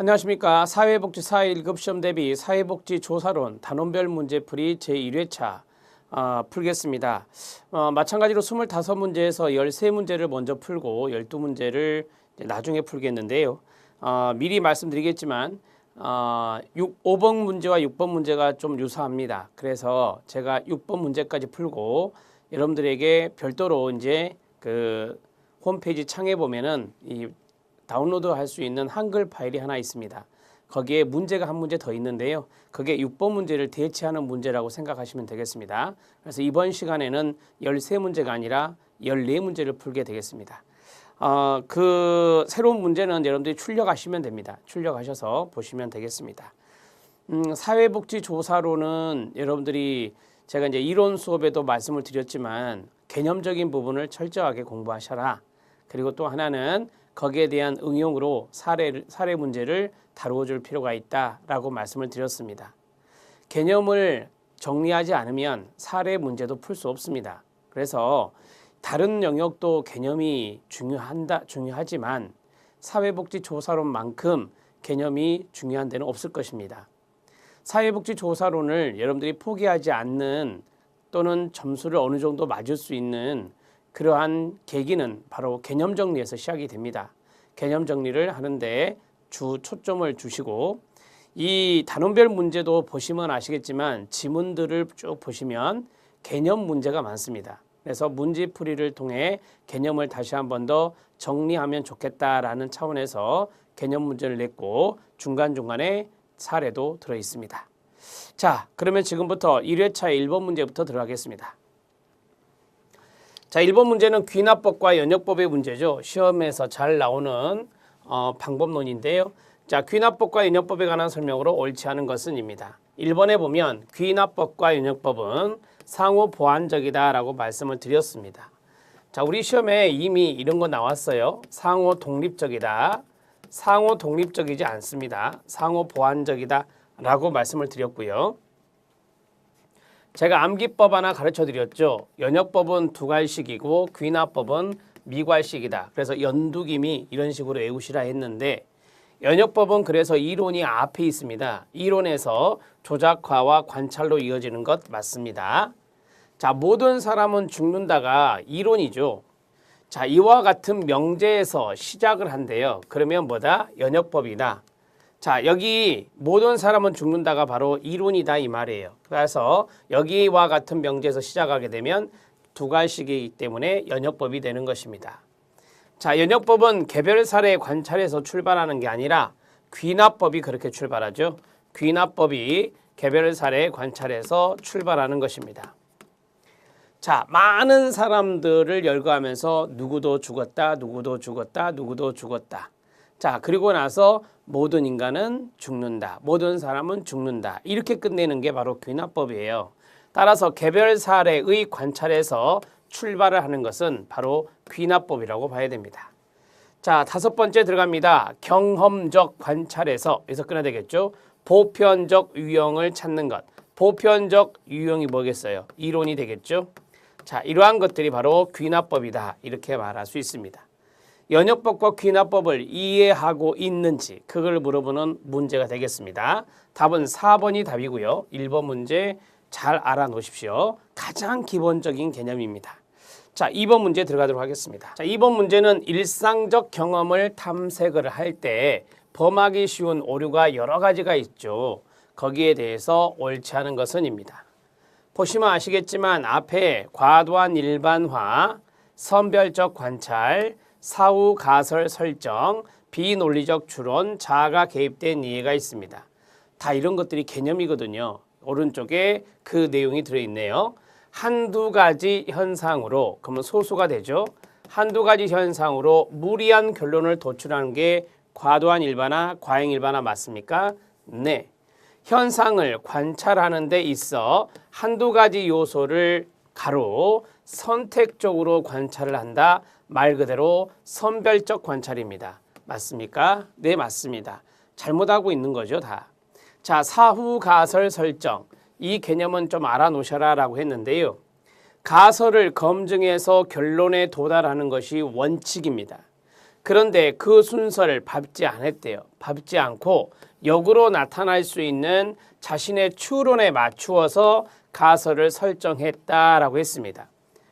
안녕하십니까. 사회복지사 1급 시험 대비 사회복지조사론 단원별 문제풀이 제1회차 풀겠습니다. 마찬가지로 25문제에서 13문제를 먼저 풀고 12문제를 나중에 풀겠는데요. 미리 말씀드리겠지만 5번 문제와 6번 문제가 좀 유사합니다. 그래서 제가 6번 문제까지 풀고 여러분들에게 별도로 이제 그 홈페이지 창에 보면은 이 다운로드 할 수 있는 한글 파일이 하나 있습니다. 거기에 문제가 한 문제 더 있는데요. 그게 6번 문제를 대체하는 문제라고 생각하시면 되겠습니다. 그래서 이번 시간에는 13문제가 아니라 14문제를 풀게 되겠습니다. 그 새로운 문제는 여러분들이 출력하시면 됩니다. 출력하셔서 보시면 되겠습니다. 사회복지조사로는 여러분들이 제가 이제 이론 수업에도 말씀을 드렸지만 개념적인 부분을 철저하게 공부하셔라. 그리고 또 하나는 거기에 대한 응용으로 사례 문제를 다루어 줄 필요가 있다라고 말씀을 드렸습니다. 개념을 정리하지 않으면 사례 문제도 풀 수 없습니다. 그래서 다른 영역도 개념이 중요하지만 사회복지조사론만큼 개념이 중요한 데는 없을 것입니다. 사회복지조사론을 여러분들이 포기하지 않는 또는 점수를 어느 정도 맞을 수 있는 그러한 계기는 바로 개념 정리에서 시작이 됩니다. 개념 정리를 하는데 초점을 주시고 이 단원별 문제도 보시면 아시겠지만 지문들을 쭉 보시면 개념 문제가 많습니다. 그래서 문제풀이를 통해 개념을 다시 한 번 더 정리하면 좋겠다라는 차원에서 개념 문제를 냈고 중간중간에 사례도 들어 있습니다. 자, 그러면 지금부터 1회차 1번 문제부터 들어가겠습니다. 자, 1번 문제는 귀납법과 연역법의 문제죠. 시험에서 잘 나오는 방법론인데요. 자, 귀납법과 연역법에 관한 설명으로 옳지 않은 것은입니다. 1번에 보면 귀납법과 연역법은 상호 보완적이다 라고 말씀을 드렸습니다. 자, 우리 시험에 이미 이런 거 나왔어요. 상호 독립적이다. 상호 독립적이지 않습니다. 상호 보완적이다 라고 말씀을 드렸고요. 제가 암기법 하나 가르쳐 드렸죠. 연역법은 두괄식이고 귀납법은 미괄식이다. 그래서 연두기미 이런 식으로 외우시라 했는데 연역법은 그래서 이론이 앞에 있습니다. 이론에서 조작화와 관찰로 이어지는 것 맞습니다. 자, 모든 사람은 죽는다가 이론이죠. 자, 이와 같은 명제에서 시작을 한대요. 그러면 뭐다? 연역법이다. 자, 여기 모든 사람은 죽는다가 바로 이론이다 이 말이에요. 그래서 여기와 같은 명제에서 시작하게 되면 두괄식이기 때문에 연역법이 되는 것입니다. 자, 연역법은 개별 사례 관찰에서 출발하는 게 아니라 귀납법이 그렇게 출발하죠. 귀납법이 개별 사례 관찰에서 출발하는 것입니다. 자, 많은 사람들을 열거하면서 누구도 죽었다, 누구도 죽었다, 누구도 죽었다. 자, 그리고 나서 모든 인간은 죽는다. 모든 사람은 죽는다. 이렇게 끝내는 게 바로 귀납법이에요. 따라서 개별 사례의 관찰에서 출발을 하는 것은 바로 귀납법이라고 봐야 됩니다. 자, 5번째 들어갑니다. 경험적 관찰에서 여기서 끊어야 되겠죠. 보편적 유형을 찾는 것. 보편적 유형이 뭐겠어요? 이론이 되겠죠. 자, 이러한 것들이 바로 귀납법이다. 이렇게 말할 수 있습니다. 연역법과 귀납법을 이해하고 있는지 그걸 물어보는 문제가 되겠습니다. 답은 4번이 답이고요. 1번 문제 잘 알아놓으십시오. 가장 기본적인 개념입니다. 자, 2번 문제 들어가도록 하겠습니다. 자, 2번 문제는 일상적 경험을 탐색을 할 때 범하기 쉬운 오류가 여러 가지가 있죠. 거기에 대해서 옳지 않은 것은입니다. 보시면 아시겠지만 앞에 과도한 일반화, 선별적 관찰, 사후 가설 설정, 비논리적 추론, 자아가 개입된 이해가 있습니다. 다 이런 것들이 개념이거든요. 오른쪽에 그 내용이 들어있네요. 한두 가지 현상으로, 그러면 소수가 되죠. 한두 가지 현상으로 무리한 결론을 도출하는 게 과도한 일반화, 과잉 일반화 맞습니까? 네. 현상을 관찰하는 데 있어 한두 가지 요소를 가로 선택적으로 관찰을 한다. 말 그대로 선별적 관찰입니다. 맞습니까? 네, 맞습니다. 잘못하고 있는 거죠, 다. 자, 사후 가설 설정. 이 개념은 좀 알아놓으셔라 라고 했는데요. 가설을 검증해서 결론에 도달하는 것이 원칙입니다. 그런데 그 순서를 밟지 않았대요. 밟지 않고 역으로 나타날 수 있는 자신의 추론에 맞추어서 가설을 설정했다라고 했습니다.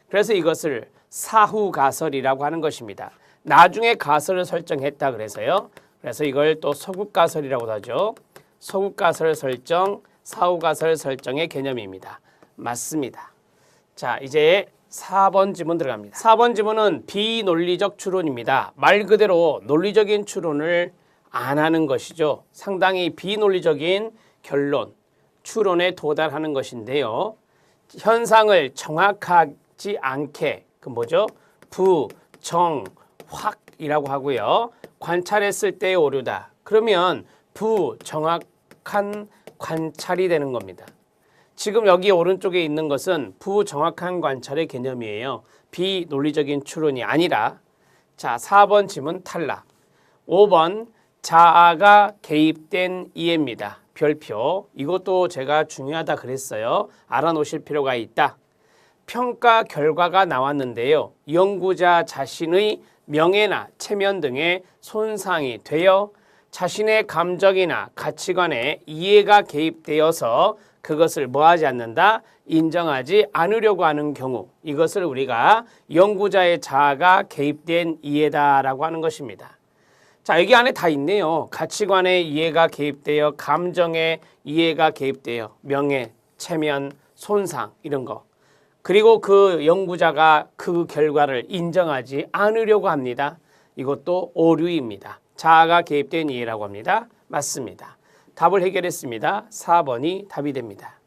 그래서 이것을 사후가설이라고 하는 것입니다. 나중에 가설을 설정했다 그래서요. 그래서 이걸 또 서국가설이라고도 하죠. 서국가설 설정, 사후가설 설정의 개념입니다. 맞습니다. 자, 이제 4번 지문 들어갑니다. 4번 지문은 비논리적 추론입니다. 말 그대로 논리적인 추론을 안 하는 것이죠. 상당히 비논리적인 결론, 추론에 도달하는 것인데요. 현상을 정확하지 않게 그 뭐죠? 부, 정, 확이라고 하고요. 관찰했을 때의 오류다. 그러면 부정확한 관찰이 되는 겁니다. 지금 여기 오른쪽에 있는 것은 부정확한 관찰의 개념이에요. 비논리적인 추론이 아니라. 자, 4번 지문 탈락. 5번 자아가 개입된 이해입니다. 별표. 이것도 제가 중요하다 그랬어요. 알아놓으실 필요가 있다. 평가 결과가 나왔는데요. 연구자 자신의 명예나 체면 등에 손상이 되어 자신의 감정이나 가치관에 이해가 개입되어서 그것을 뭐하지 않는다? 인정하지 않으려고 하는 경우, 이것을 우리가 연구자의 자아가 개입된 이해다라고 하는 것입니다. 자, 여기 안에 다 있네요. 가치관에 이해가 개입되어, 감정에 이해가 개입되어, 명예, 체면, 손상 이런 거. 그리고 그 연구자가 그 결과를 인정하지 않으려고 합니다. 이것도 오류입니다. 자아가 개입된 이해라고 합니다. 맞습니다. 답을 해결했습니다. 4번이 답이 됩니다.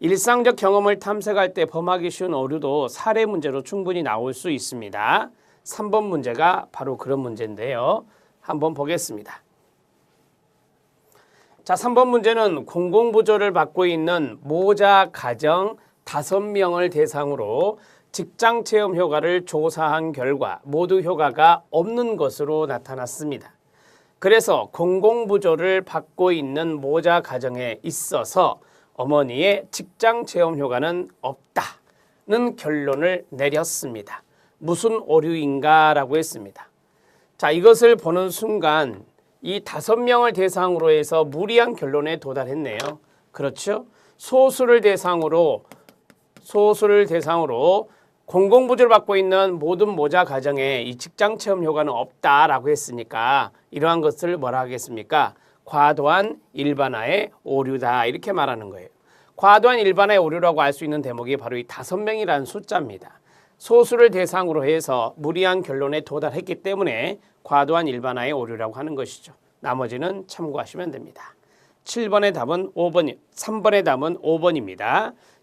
일상적 경험을 탐색할 때 범하기 쉬운 오류도 사례 문제로 충분히 나올 수 있습니다. 3번 문제가 바로 그런 문제인데요. 한번 보겠습니다. 자, 3번 문제는 공공부조를 받고 있는 모자 가정 5명을 대상으로 직장 체험 효과를 조사한 결과 모두 효과가 없는 것으로 나타났습니다. 그래서 공공부조를 받고 있는 모자 가정에 있어서 어머니의 직장 체험 효과는 없다는 결론을 내렸습니다. 무슨 오류인가라고 했습니다. 자, 이것을 보는 순간 이 5명을 대상으로 해서 무리한 결론에 도달했네요. 그렇죠? 소수를 대상으로 공공부조를 받고 있는 모든 모자 가정에 이 직장 체험 효과는 없다라고 했으니까 이러한 것을 뭐라 하겠습니까? 과도한 일반화의 오류다 이렇게 말하는 거예요. 과도한 일반화의 오류라고 할 수 있는 대목이 바로 이 5명이라는 숫자입니다. 소수를 대상으로 해서 무리한 결론에 도달했기 때문에 과도한 일반화의 오류라고 하는 것이죠. 나머지는 참고하시면 됩니다. 3번의 답은 5번입니다.